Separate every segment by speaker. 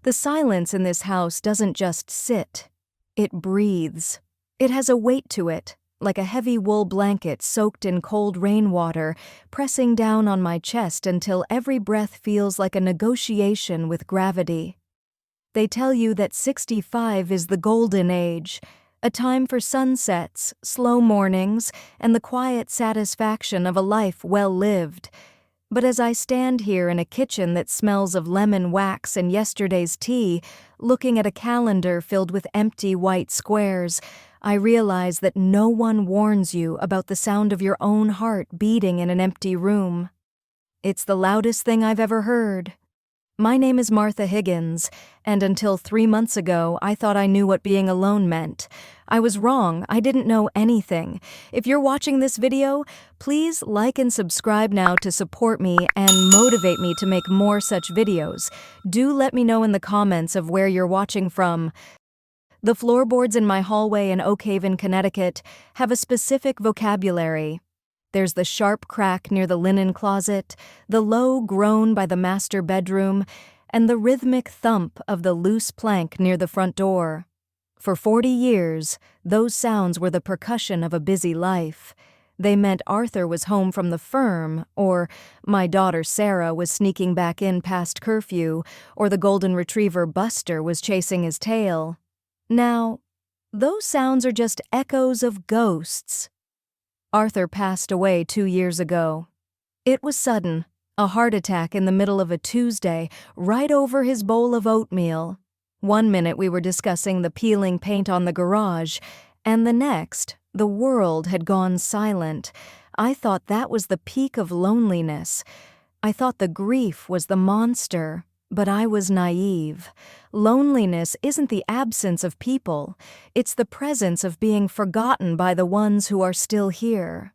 Speaker 1: The silence in this house doesn't just sit. It breathes. It has a weight to it, like a heavy wool blanket soaked in cold rainwater, pressing down on my chest until every breath feels like a negotiation with gravity. They tell you that 65 is the golden age, a time for sunsets, slow mornings, and the quiet satisfaction of a life well lived. But as I stand here in a kitchen that smells of lemon wax and yesterday's tea, looking at a calendar filled with empty white squares, I realize that no one warns you about the sound of your own heart beating in an empty room. It's the loudest thing I've ever heard. My name is Martha Higgins, and until 3 months ago, I thought I knew what being alone meant. I was wrong. I didn't know anything. If you're watching this video, please like and subscribe now to support me and motivate me to make more such videos. Do let me know in the comments of where you're watching from. The floorboards in my hallway in Oak Haven, Connecticut, have a specific vocabulary. There's the sharp crack near the linen closet, the low groan by the master bedroom, and the rhythmic thump of the loose plank near the front door. For 40 years, those sounds were the percussion of a busy life. They meant Arthur was home from the firm, or my daughter Sarah was sneaking back in past curfew, or the golden retriever Buster was chasing his tail. Now, those sounds are just echoes of ghosts. Arthur passed away 2 years ago. It was sudden, a heart attack in the middle of a Tuesday, right over his bowl of oatmeal. One minute we were discussing the peeling paint on the garage, and the next, the world had gone silent. I thought that was the peak of loneliness. I thought the grief was the monster. But I was naive. Loneliness isn't the absence of people. It's the presence of being forgotten by the ones who are still here.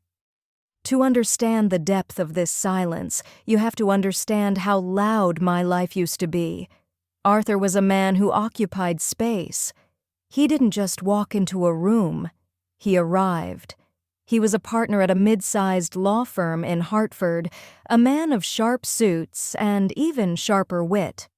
Speaker 1: To understand the depth of this silence, you have to understand how loud my life used to be. Arthur was a man who occupied space. He didn't just walk into a room. He arrived. He was a partner at a mid-sized law firm in Hartford, a man of sharp suits and even sharper wit.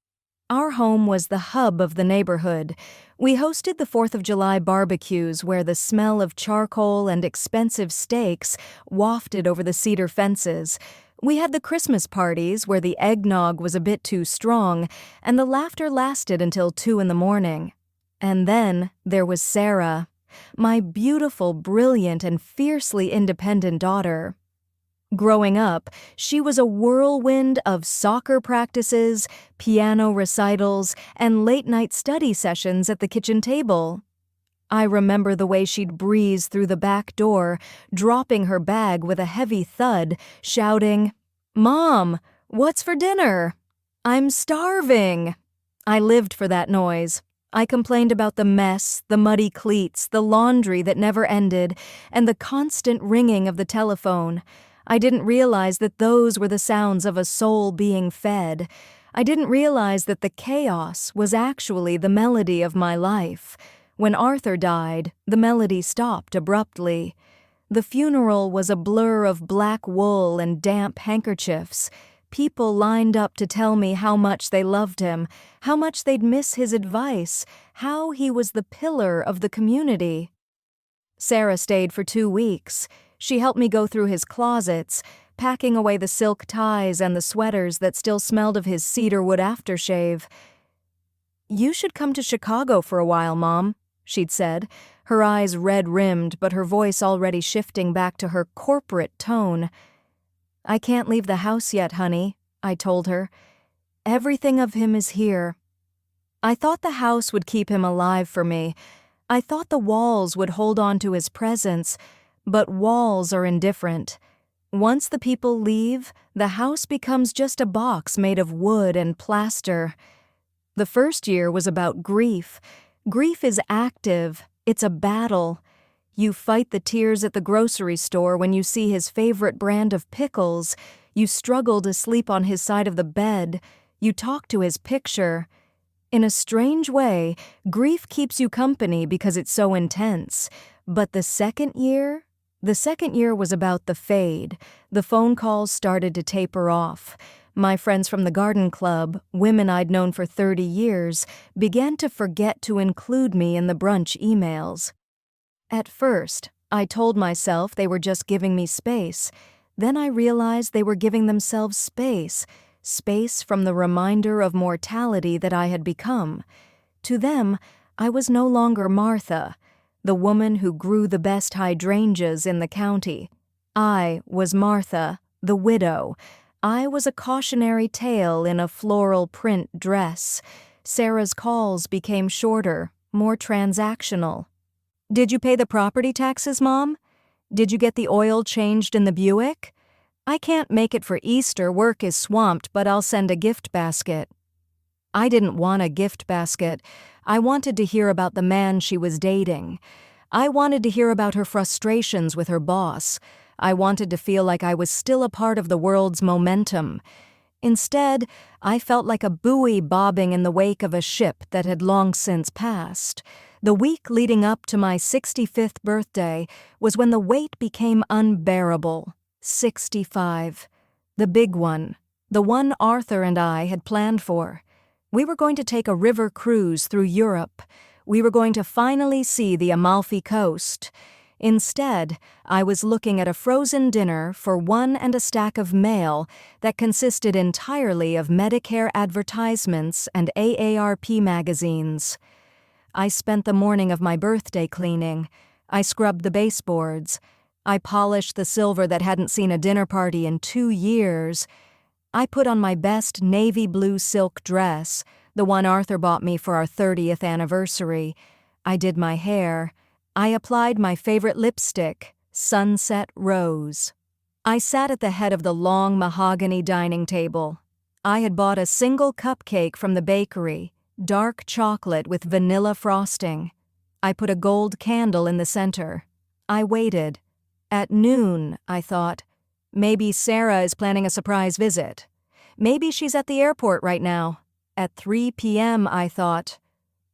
Speaker 1: Our home was the hub of the neighborhood. We hosted the 4th of July barbecues where the smell of charcoal and expensive steaks wafted over the cedar fences. We had the Christmas parties where the eggnog was a bit too strong, and the laughter lasted until 2 in the morning. And then there was Sarah, my beautiful, brilliant, and fiercely independent daughter. Growing up, she was a whirlwind of soccer practices, piano recitals, and late-night study sessions at the kitchen table. I remember the way she'd breeze through the back door, dropping her bag with a heavy thud, shouting, "Mom, what's for dinner? I'm starving." I lived for that noise. I complained about the mess, the muddy cleats, the laundry that never ended, and the constant ringing of the telephone. I didn't realize that those were the sounds of a soul being fed. I didn't realize that the chaos was actually the melody of my life. When Arthur died, the melody stopped abruptly. The funeral was a blur of black wool and damp handkerchiefs. People lined up to tell me how much they loved him, how much they'd miss his advice, how he was the pillar of the community. Sarah stayed for 2 weeks. She helped me go through his closets, packing away the silk ties and the sweaters that still smelled of his cedarwood aftershave. "You should come to Chicago for a while, Mom," she'd said, her eyes red-rimmed but her voice already shifting back to her corporate tone. "I can't leave the house yet, honey," I told her. "Everything of him is here." I thought the house would keep him alive for me. I thought the walls would hold on to his presence, but walls are indifferent. Once the people leave, the house becomes just a box made of wood and plaster. The first year was about grief. Grief is active. It's a battle. You fight the tears at the grocery store when you see his favorite brand of pickles. You struggle to sleep on his side of the bed. You talk to his picture. In a strange way, grief keeps you company because it's so intense. But the second year was about the fade. The phone calls started to taper off. My friends from the garden club, women I'd known for 30 years, began to forget to include me in the brunch emails. At first, I told myself they were just giving me space. Then I realized they were giving themselves space from the reminder of mortality that I had become. To them, I was no longer Martha, the woman who grew the best hydrangeas in the county. I was Martha, the widow. I was a cautionary tale in a floral print dress. Sarah's calls became shorter, more transactional. "Did you pay the property taxes, Mom? Did you get the oil changed in the Buick? I can't make it for Easter, work is swamped, but I'll send a gift basket." I didn't want a gift basket. I wanted to hear about the man she was dating. I wanted to hear about her frustrations with her boss. I wanted to feel like I was still a part of the world's momentum. Instead, I felt like a buoy bobbing in the wake of a ship that had long since passed. The week leading up to my 65th birthday was when the weight became unbearable. 65. The big one. The one Arthur and I had planned for. We were going to take a river cruise through Europe. We were going to finally see the Amalfi Coast. Instead, I was looking at a frozen dinner for one and a stack of mail that consisted entirely of Medicare advertisements and AARP magazines. I spent the morning of my birthday cleaning. I scrubbed the baseboards. I polished the silver that hadn't seen a dinner party in 2 years. I put on my best navy blue silk dress, the one Arthur bought me for our 30th anniversary. I did my hair. I applied my favorite lipstick, Sunset Rose. I sat at the head of the long mahogany dining table. I had bought a single cupcake from the bakery, dark chocolate with vanilla frosting. I put a gold candle in the center. I waited. At noon, I thought, maybe Sarah is planning a surprise visit. Maybe she's at the airport right now. At 3 p.m., I thought,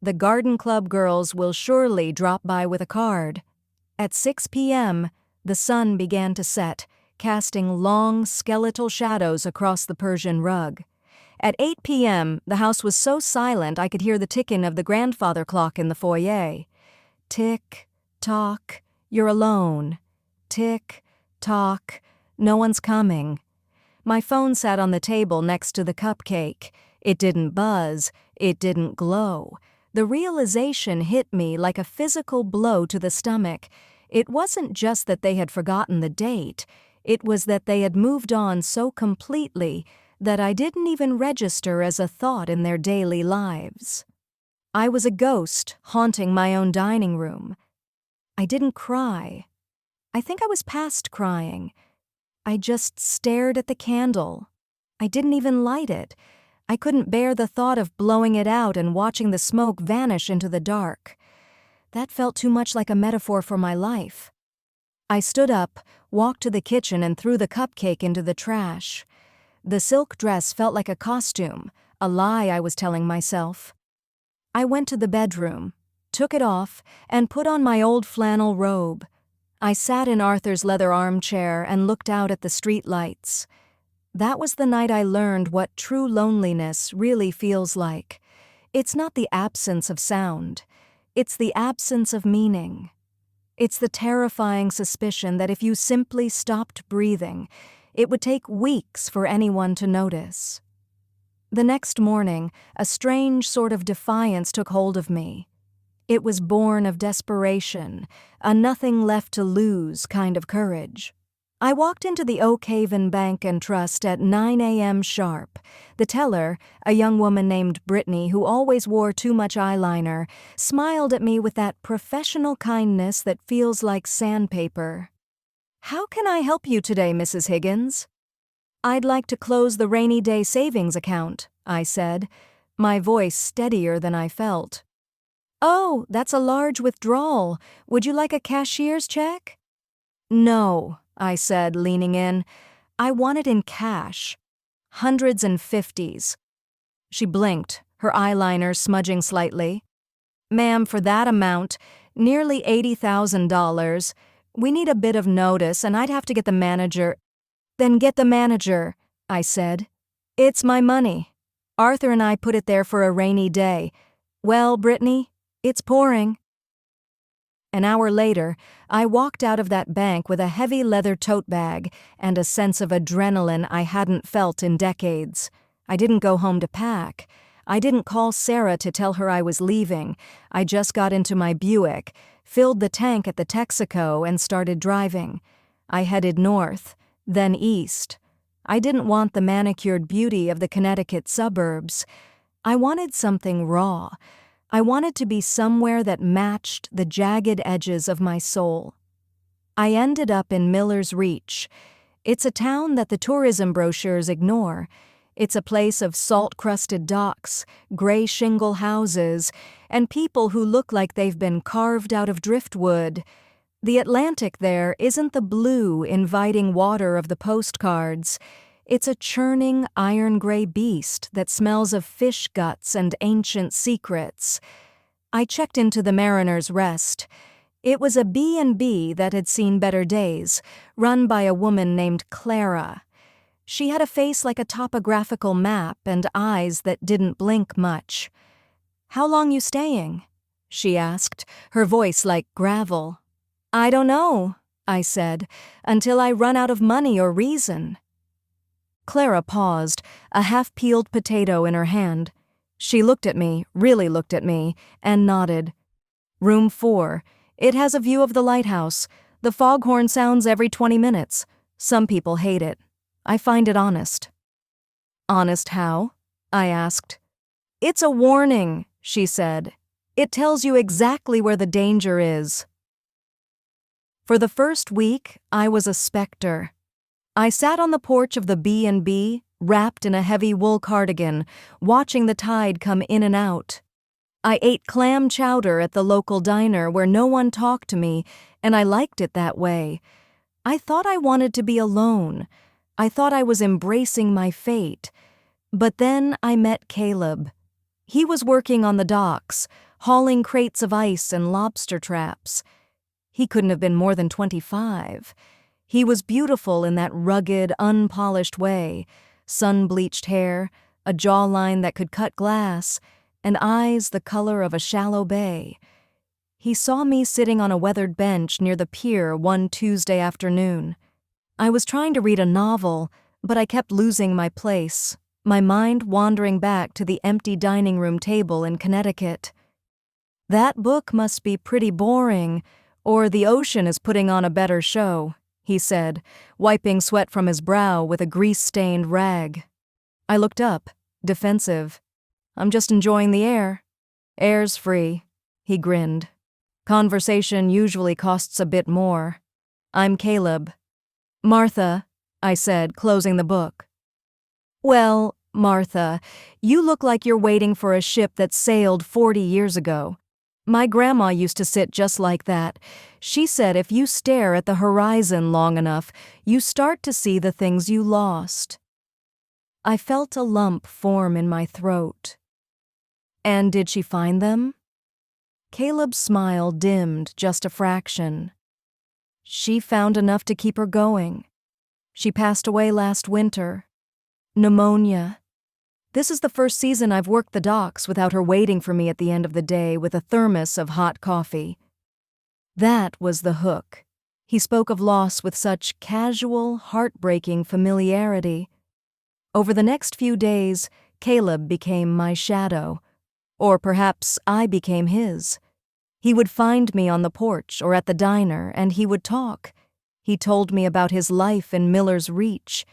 Speaker 1: the garden club girls will surely drop by with a card. At 6 p.m., the sun began to set, casting long, skeletal shadows across the Persian rug. At 8 p.m., the house was so silent I could hear the ticking of the grandfather clock in the foyer. Tick, tock, you're alone. Tick, tock, no one's coming. My phone sat on the table next to the cupcake. It didn't buzz, it didn't glow. The realization hit me like a physical blow to the stomach. It wasn't just that they had forgotten the date. It was that they had moved on so completely that I didn't even register as a thought in their daily lives. I was a ghost haunting my own dining room. I didn't cry. I think I was past crying. I just stared at the candle. I didn't even light it. I couldn't bear the thought of blowing it out and watching the smoke vanish into the dark. That felt too much like a metaphor for my life. I stood up, walked to the kitchen, and threw the cupcake into the trash. The silk dress felt like a costume, a lie I was telling myself. I went to the bedroom, took it off, and put on my old flannel robe. I sat in Arthur's leather armchair and looked out at the street lights. That was the night I learned what true loneliness really feels like. It's not the absence of sound. It's the absence of meaning. It's the terrifying suspicion that if you simply stopped breathing, it would take weeks for anyone to notice. The next morning, a strange sort of defiance took hold of me. It was born of desperation, a nothing-left-to-lose kind of courage. I walked into the Oak Haven Bank and Trust at 9 a.m. sharp. The teller, a young woman named Brittany who always wore too much eyeliner, smiled at me with that professional kindness that feels like sandpaper. "How can I help you today, Mrs. Higgins?" "I'd like to close the rainy day savings account," I said, my voice steadier than I felt. "Oh, that's a large withdrawal. Would you like a cashier's check?" "No," I said, leaning in. "I want it in cash. Hundreds and fifties." She blinked, her eyeliner smudging slightly. "Ma'am, for that amount, nearly $80,000, we need a bit of notice and I'd have to get the manager." "Then get the manager," I said. It's my money. Arthur and I put it there for a rainy day. Well, Brittany, it's pouring. An hour later, I walked out of that bank with a heavy leather tote bag and a sense of adrenaline I hadn't felt in decades. I didn't go home to pack. I didn't call Sarah to tell her I was leaving. I just got into my Buick, filled the tank at the Texaco, and started driving. I headed north, then east. I didn't want the manicured beauty of the Connecticut suburbs. I wanted something raw. I wanted to be somewhere that matched the jagged edges of my soul. I ended up in Miller's Reach. It's a town that the tourism brochures ignore. It's a place of salt-crusted docks, gray shingle houses, and people who look like they've been carved out of driftwood. The Atlantic there isn't the blue, inviting water of the postcards. It's a churning, iron-gray beast that smells of fish guts and ancient secrets. I checked into the Mariner's Rest. It was a B&B that had seen better days, run by a woman named Clara. She had a face like a topographical map and eyes that didn't blink much. "How long you staying?" she asked, her voice like gravel. "I don't know," I said, "until I run out of money or reason." Clara paused, a half-peeled potato in her hand. She looked at me, really looked at me, and nodded. "Room 4. It has a view of the lighthouse. The foghorn sounds every 20 minutes. Some people hate it. I find it honest." "Honest how?" I asked. "It's a warning," she said. "It tells you exactly where the danger is." For the first week, I was a specter. I sat on the porch of the B&B, wrapped in a heavy wool cardigan, watching the tide come in and out. I ate clam chowder at the local diner where no one talked to me, and I liked it that way. I thought I wanted to be alone. I thought I was embracing my fate. But then I met Caleb. He was working on the docks, hauling crates of ice and lobster traps. He couldn't have been more than 25. He was beautiful in that rugged, unpolished way, sun-bleached hair, a jawline that could cut glass, and eyes the color of a shallow bay. He saw me sitting on a weathered bench near the pier one Tuesday afternoon. I was trying to read a novel, but I kept losing my place, my mind wandering back to the empty dining room table in Connecticut. "That book must be pretty boring, or the ocean is putting on a better show," he said, wiping sweat from his brow with a grease-stained rag. I looked up, defensive. "I'm just enjoying the air." "Air's free," he grinned. "Conversation usually costs a bit more. I'm Caleb." "Martha," I said, closing the book. "Well, Martha, you look like you're waiting for a ship that sailed 40 years ago. My grandma used to sit just like that. She said if you stare at the horizon long enough, you start to see the things you lost." I felt a lump form in my throat. "And did she find them?" Caleb's smile dimmed just a fraction. "She found enough to keep her going. She passed away last winter. Pneumonia. This is the first season I've worked the docks without her waiting for me at the end of the day with a thermos of hot coffee." That was the hook. He spoke of loss with such casual, heartbreaking familiarity. Over the next few days, Caleb became my shadow. Or perhaps I became his. He would find me on the porch or at the diner, and he would talk. He told me about his life in Miller's Reach.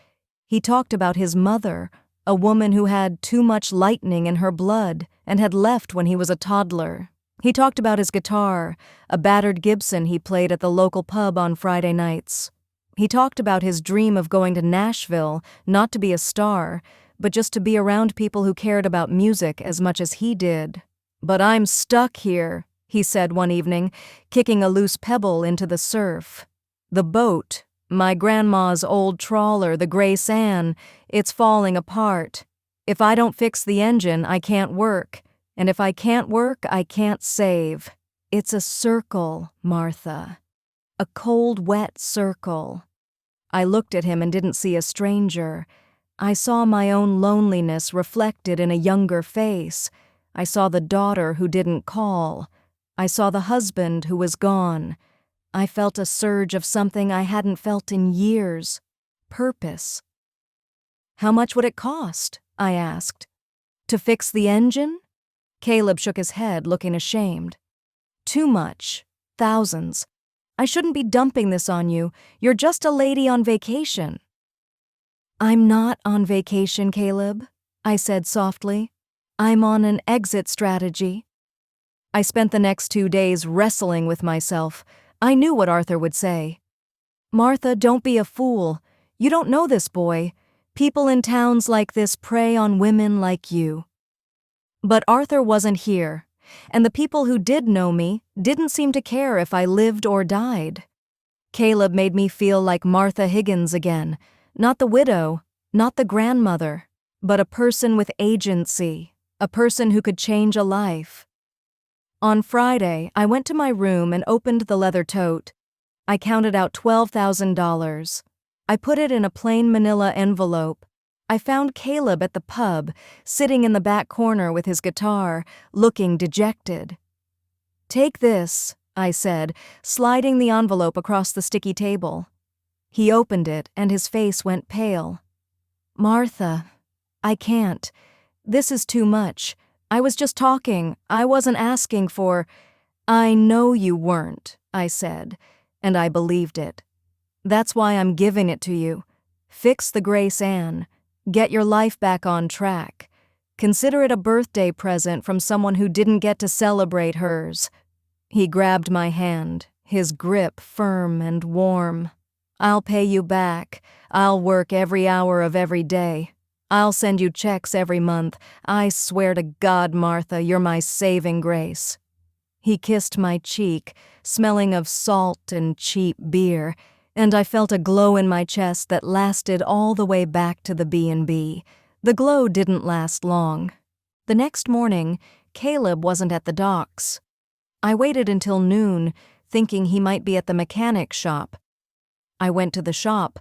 Speaker 1: He talked about his mother, a woman who had too much lightning in her blood and had left when he was a toddler. He talked about his guitar, a battered Gibson he played at the local pub on Friday nights. He talked about his dream of going to Nashville, not to be a star, but just to be around people who cared about music as much as he did. "But I'm stuck here," he said one evening, kicking a loose pebble into the surf. "The boat, my grandma's old trawler, the Grace Ann, it's falling apart. If I don't fix the engine, I can't work. And if I can't work, I can't save. It's a circle, Martha. A cold, wet circle." I looked at him and didn't see a stranger. I saw my own loneliness reflected in a younger face. I saw the daughter who didn't call. I saw the husband who was gone. I felt a surge of something I hadn't felt in years. Purpose. "How much would it cost?" I asked. "To fix the engine?" Caleb shook his head, looking ashamed. "Too much. Thousands. I shouldn't be dumping this on you. You're just a lady on vacation." "I'm not on vacation, Caleb," I said softly. "I'm on an exit strategy." I spent the next 2 days wrestling with myself. I knew what Arthur would say. "Martha, don't be a fool. You don't know this boy. People in towns like this prey on women like you." But Arthur wasn't here, and the people who did know me didn't seem to care if I lived or died. Caleb made me feel like Martha Higgins again, not the widow, not the grandmother, but a person with agency, a person who could change a life. On Friday, I went to my room and opened the leather tote. I counted out $12,000. I put it in a plain manila envelope. I found Caleb at the pub, sitting in the back corner with his guitar, looking dejected. "Take this," I said, sliding the envelope across the sticky table. He opened it, and his face went pale. "Martha, I can't. This is too much. I was just talking. I wasn't asking for—" "I know you weren't," I said, and I believed it. "That's why I'm giving it to you. Fix the Grace Ann. Get your life back on track. Consider it a birthday present from someone who didn't get to celebrate hers." He grabbed my hand, his grip firm and warm. "I'll pay you back. I'll work every hour of every day. I'll send you checks every month. I swear to God, Martha, you're my saving grace." He kissed my cheek, smelling of salt and cheap beer, and I felt a glow in my chest that lasted all the way back to the B&B. The glow didn't last long. The next morning, Caleb wasn't at the docks. I waited until noon, thinking he might be at the mechanic shop. I went to the shop.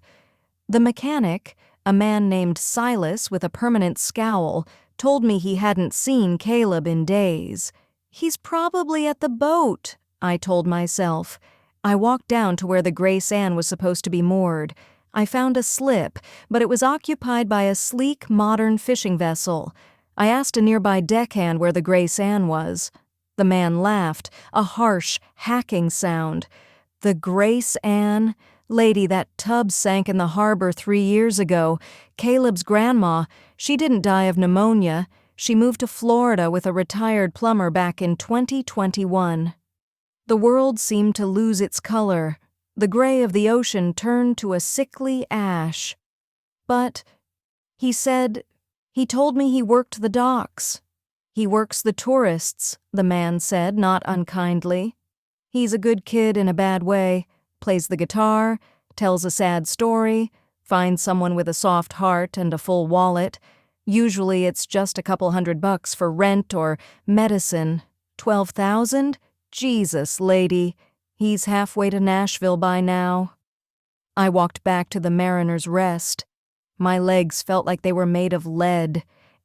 Speaker 1: The mechanic, a man named Silas with a permanent scowl, told me he hadn't seen Caleb in days. "He's probably at the boat," I told myself. I walked down to where the Grace Ann was supposed to be moored. I found a slip, but it was occupied by a sleek, modern fishing vessel. I asked a nearby deckhand where the Grace Ann was. The man laughed, a harsh, hacking sound. "The Grace Ann? Lady, that tub sank in the harbor 3 years ago. Caleb's grandma, she didn't die of pneumonia. She moved to Florida with a retired plumber back in 2021. The world seemed to lose its color. The gray of the ocean turned to a sickly ash. "But," he said, "he told me he worked the docks." "He works the tourists," the man said, not unkindly. "He's a good kid in a bad way. Plays the guitar, tells a sad story, finds someone with a soft heart and a full wallet. Usually it's just a couple $100 for rent or medicine. 12,000? Jesus, lady. He's halfway to Nashville by now." I walked back to the Mariner's Rest. My legs felt like they were made of lead.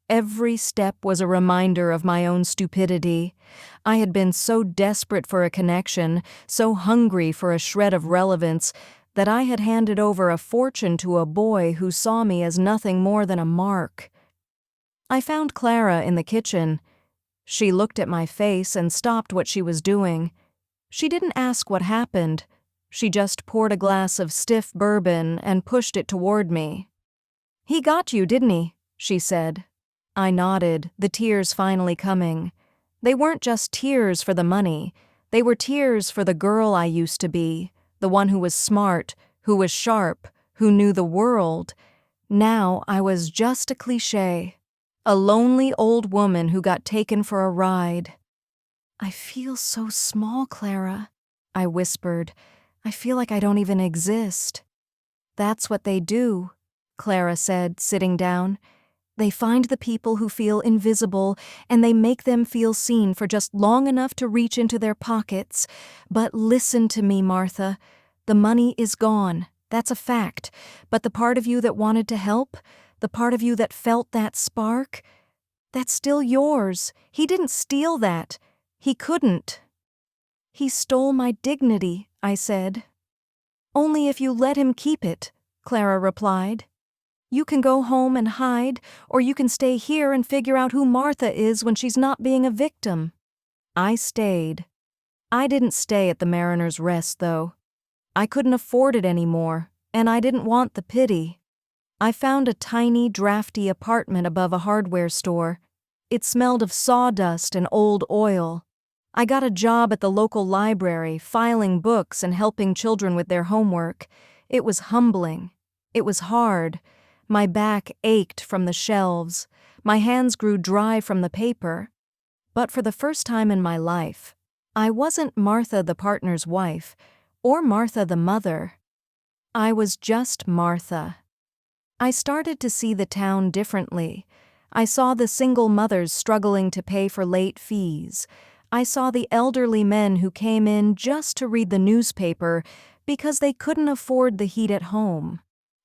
Speaker 1: Every step was a reminder of my own stupidity. I had been so desperate for a connection, so hungry for a shred of relevance, that I had handed over a fortune to a boy who saw me as nothing more than a mark. I found Clara in the kitchen. She looked at my face and stopped what she was doing. She didn't ask what happened. She just poured a glass of stiff bourbon and pushed it toward me. "He got you, didn't he?" she said. I nodded, the tears finally coming. They weren't just tears for the money. They were tears for the girl I used to be, the one who was smart, who was sharp, who knew the world. Now I was just a cliché, a lonely old woman who got taken for a ride. "I feel so small, Clara," I whispered. "I feel like I don't even exist." "That's what they do," Clara said, sitting down. "They find the people who feel invisible, and they make them feel seen for just long enough to reach into their pockets. But listen to me, Martha. The money is gone. That's a fact. But the part of you that wanted to help, the part of you that felt that spark. That's still yours. He didn't steal that. He couldn't. He stole my dignity, I said. Only if you let him keep it, Clara replied. You can go home and hide, or you can stay here and figure out who Martha is when she's not being a victim. I stayed. I didn't stay at the Mariner's Rest, though. I couldn't afford it anymore, and I didn't want the pity. I found a tiny, drafty apartment above a hardware store. It smelled of sawdust and old oil. I got a job at the local library, filing books and helping children with their homework. It was humbling. It was hard. My back ached from the shelves. My hands grew dry from the paper. But for the first time in my life, I wasn't Martha the partner's wife, or Martha the mother. I was just Martha. I started to see the town differently. I saw the single mothers struggling to pay for late fees. I saw the elderly men who came in just to read the newspaper because they couldn't afford the heat at home.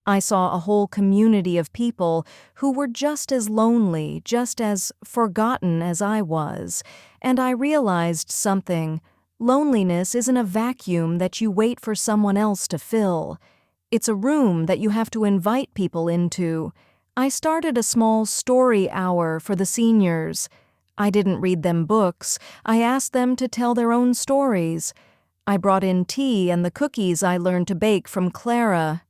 Speaker 1: I saw a whole community of people who were just as lonely, just as forgotten as I was, and I realized something. Loneliness isn't a vacuum that you wait for someone else to fill. It's a room that you have to invite people into. I started a small story hour for the seniors. I didn't read them books. I asked them to tell their own stories. I brought in tea and the cookies I learned to bake from Clara.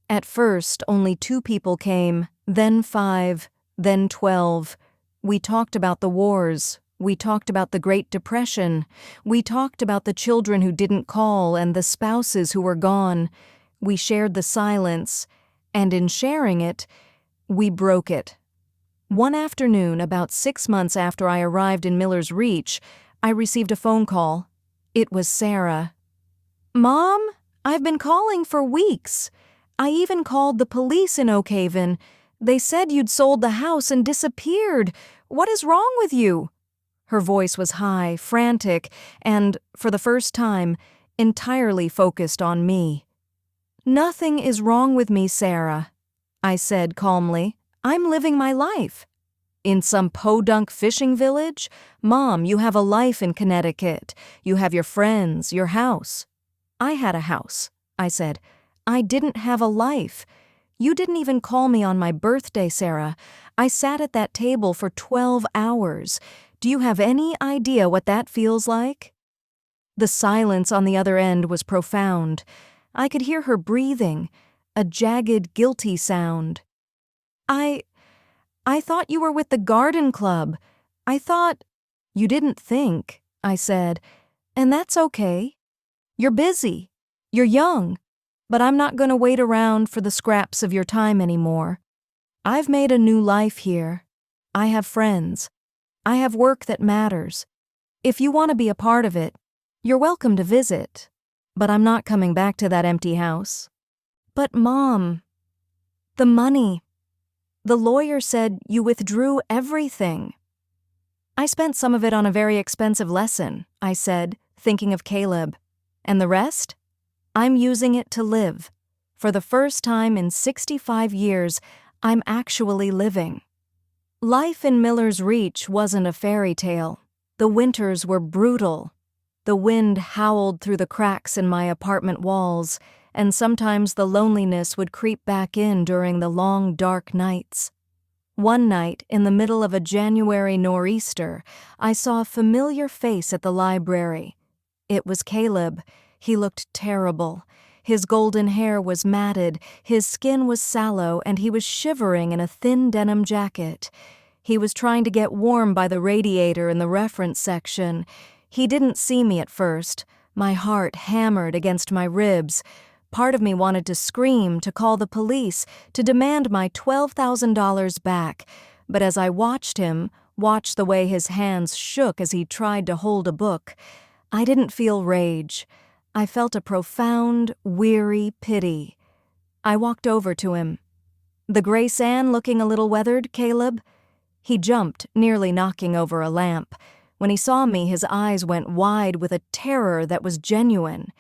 Speaker 1: At first, only 2 people came, then 5, then 12. We talked about the wars. We talked about the Great Depression. We talked about the children who didn't call and the spouses who were gone. We shared the silence, and in sharing it, we broke it. One afternoon, about 6 months after I arrived in Miller's Reach, I received a phone call. It was Sarah. "Mom, I've been calling for weeks. I even called the police in Oak Haven. They said you'd sold the house and disappeared. What is wrong with you?" Her voice was high, frantic, and, for the first time, entirely focused on me. "Nothing is wrong with me, Sarah," I said calmly. "I'm living my life." "In some podunk fishing village? Mom, you have a life in Connecticut. You have your friends, your house." "I had a house," I said. "I didn't have a life. You didn't even call me on my birthday, Sarah. I sat at that table for 12 hours. Do you have any idea what that feels like?" The silence on the other end was profound. I could hear her breathing, a jagged, guilty sound. I thought you were with the garden club. I thought—" "You didn't think," I said, "and that's okay. You're busy. You're young. But I'm not going to wait around for the scraps of your time anymore. I've made a new life here. I have friends. I have work that matters. If you want to be a part of it, you're welcome to visit. But I'm not coming back to that empty house." "But Mom, the money. The lawyer said you withdrew everything." "I spent some of it on a very expensive lesson," I said, thinking of Caleb. "And the rest? I'm using it to live. For the first time in 65 years, I'm actually living." Life in Miller's Reach wasn't a fairy tale. The winters were brutal. The wind howled through the cracks in my apartment walls, and sometimes the loneliness would creep back in during the long, dark nights. One night, in the middle of a January nor'easter, I saw a familiar face at the library. It was Caleb. He looked terrible. His golden hair was matted, his skin was sallow, and he was shivering in a thin denim jacket. He was trying to get warm by the radiator in the reference section. He didn't see me at first. My heart hammered against my ribs. Part of me wanted to scream, to call the police, to demand my $12,000 back. But as I watched him, watched the way his hands shook as he tried to hold a book, I didn't feel rage. I felt a profound, weary pity. I walked over to him. "The Gray Sand looking a little weathered, Caleb?" He jumped, nearly knocking over a lamp. When he saw me, his eyes went wide with a terror that was genuine.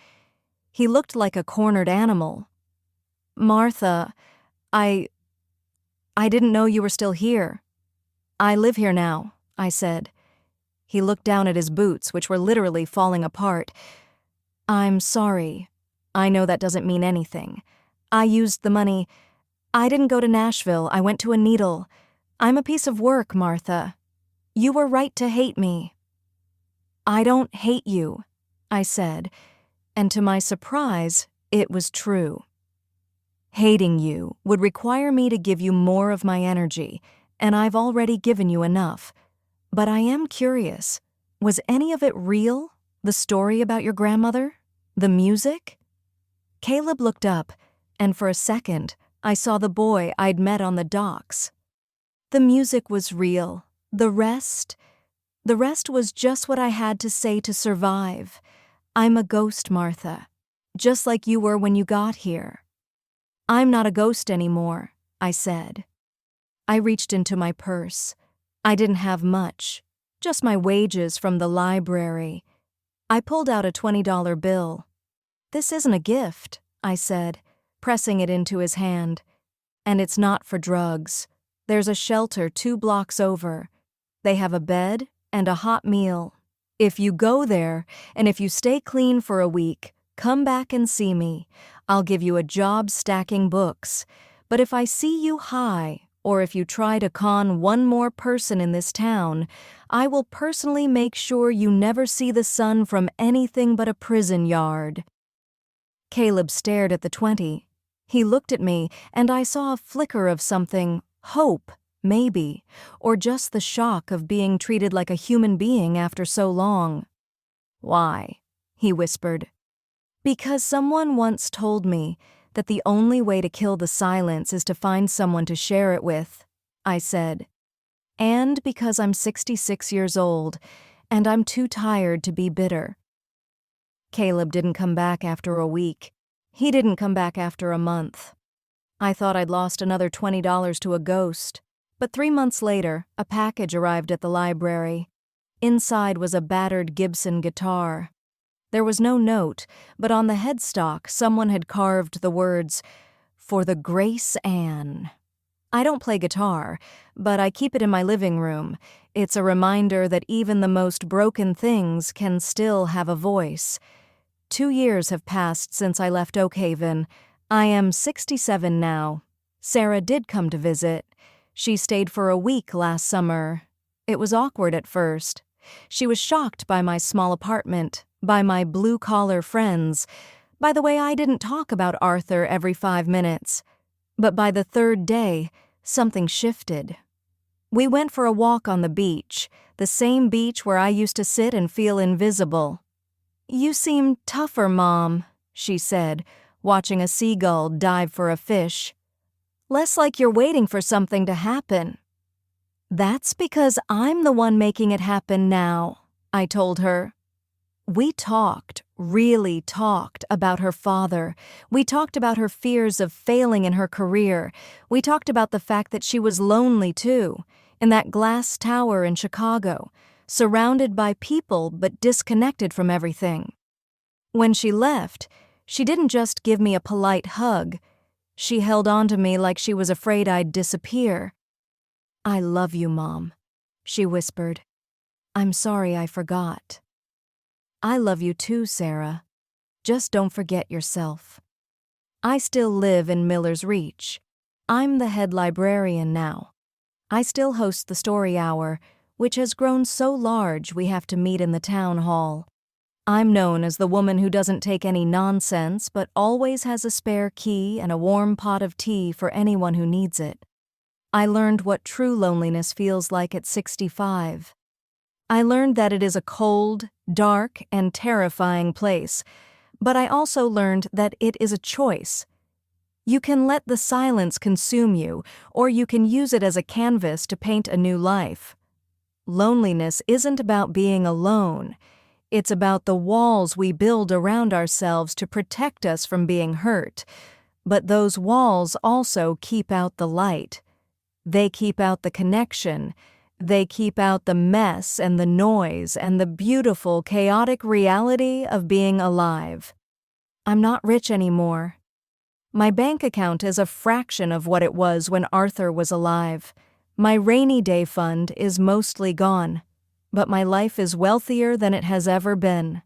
Speaker 1: He looked like a cornered animal. "Martha, I didn't know you were still here. I live here now, I said. He looked down at his boots, which were literally falling apart. I'm sorry. I know that doesn't mean anything. I used the money. I didn't go to Nashville. I went to a needle. I'm a piece of work, Martha. You were right to hate me. I don't hate you, I said, and to my surprise, it was true. Hating you would require me to give you more of my energy, and I've already given you enough. But I am curious, was any of it real? The story about your grandmother? The music? Caleb looked up, and for a second, I saw the boy I'd met on the docks. The music was real. The rest was just what I had to say to survive. I'm a ghost, Martha, just like you were when you got here. I'm not a ghost anymore, I said. I reached into my purse. I didn't have much, just my wages from the library. I pulled out a $20 bill. This isn't a gift, I said, pressing it into his hand. And it's not for drugs. There's a shelter 2 blocks over. They have a bed and a hot meal. If you go there, and if you stay clean for a week, come back and see me. I'll give you a job stacking books. But if I see you high, or if you try to con one more person in this town, I will personally make sure you never see the sun from anything but a prison yard. Caleb stared at the 20. He looked at me, and I saw a flicker of something, hope, maybe, or just the shock of being treated like a human being after so long. Why? He whispered. Because someone once told me that the only way to kill the silence is to find someone to share it with, I said. And because I'm 66 years old, and I'm too tired to be bitter. Caleb didn't come back after a week. He didn't come back after a month. I thought I'd lost another $20 to a ghost, but 3 months later, a package arrived at the library. Inside was a battered Gibson guitar. There was no note, but on the headstock someone had carved the words, "For the Grace Ann." I don't play guitar, but I keep it in my living room. It's a reminder that even the most broken things can still have a voice. 2 years have passed since I left Oak Haven. I am 67 now. Sarah did come to visit. She stayed for a week last summer. It was awkward at first. She was shocked by my small apartment, by my blue-collar friends, by the way I didn't talk about Arthur every 5 minutes. But by the 3rd day, something shifted. We went for a walk on the beach, the same beach where I used to sit and feel invisible. "You seem tougher, Mom," she said, watching a seagull dive for a fish. "Less like you're waiting for something to happen." "That's because I'm the one making it happen now," I told her. We talked, really talked about her father. We talked about her fears of failing in her career. We talked about the fact that she was lonely too, in that glass tower in Chicago, surrounded by people but disconnected from everything. When she left, she didn't just give me a polite hug. She held on to me like she was afraid I'd disappear. "I love you, Mom," she whispered. "I'm sorry I forgot." "I love you too, Sarah. Just don't forget yourself." I still live in Miller's Reach. I'm the head librarian now. I still host the story hour, which has grown so large we have to meet in the town hall. I'm known as the woman who doesn't take any nonsense but always has a spare key and a warm pot of tea for anyone who needs it. I learned what true loneliness feels like at 65. I learned that it is a cold, dark, and terrifying place, but I also learned that it is a choice. You can let the silence consume you, or you can use it as a canvas to paint a new life. Loneliness isn't about being alone. It's about the walls we build around ourselves to protect us from being hurt. But those walls also keep out the light. They keep out the connection. They keep out the mess and the noise and the beautiful, chaotic reality of being alive. I'm not rich anymore. My bank account is a fraction of what it was when Arthur was alive. My rainy day fund is mostly gone, but my life is wealthier than it has ever been.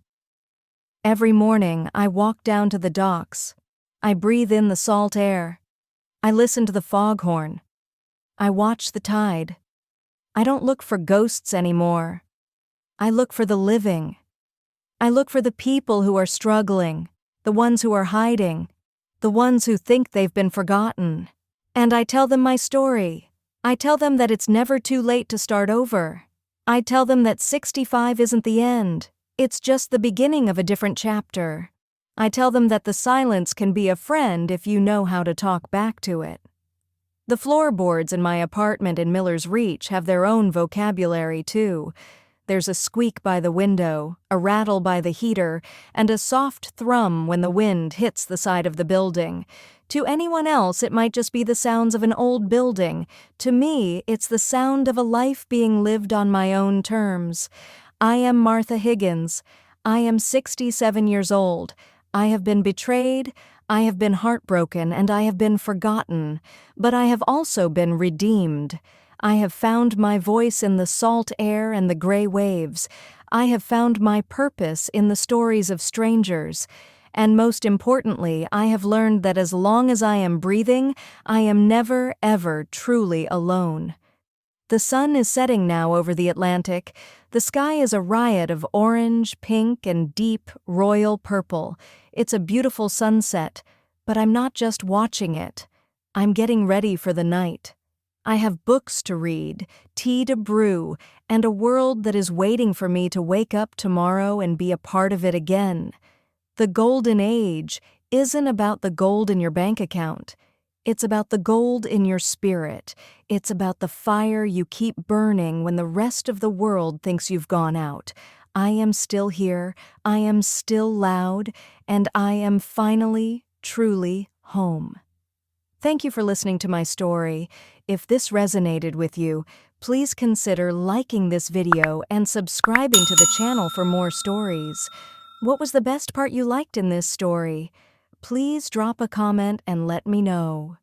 Speaker 1: Every morning, I walk down to the docks. I breathe in the salt air. I listen to the foghorn. I watch the tide. I don't look for ghosts anymore. I look for the living. I look for the people who are struggling, the ones who are hiding, the ones who think they've been forgotten. And I tell them my story. I tell them that it's never too late to start over. I tell them that 65 isn't the end. It's just the beginning of a different chapter. I tell them that the silence can be a friend if you know how to talk back to it. The floorboards in my apartment in Miller's Reach have their own vocabulary, too. There's a squeak by the window, a rattle by the heater, and a soft thrum when the wind hits the side of the building. To anyone else, it might just be the sounds of an old building. To me, it's the sound of a life being lived on my own terms. I am Martha Higgins. I am 67 years old. I have been betrayed, I have been heartbroken, and I have been forgotten. But I have also been redeemed. I have found my voice in the salt air and the gray waves. I have found my purpose in the stories of strangers. And most importantly, I have learned that as long as I am breathing, I am never, ever truly alone. The sun is setting now over the Atlantic. The sky is a riot of orange, pink, and deep, royal purple. It's a beautiful sunset, but I'm not just watching it. I'm getting ready for the night. I have books to read, tea to brew, and a world that is waiting for me to wake up tomorrow and be a part of it again. The golden age isn't about the gold in your bank account. It's about the gold in your spirit. It's about the fire you keep burning when the rest of the world thinks you've gone out. I am still here, I am still loud, and I am finally, truly home. Thank you for listening to my story. If this resonated with you, please consider liking this video and subscribing to the channel for more stories. What was the best part you liked in this story? Please drop a comment and let me know.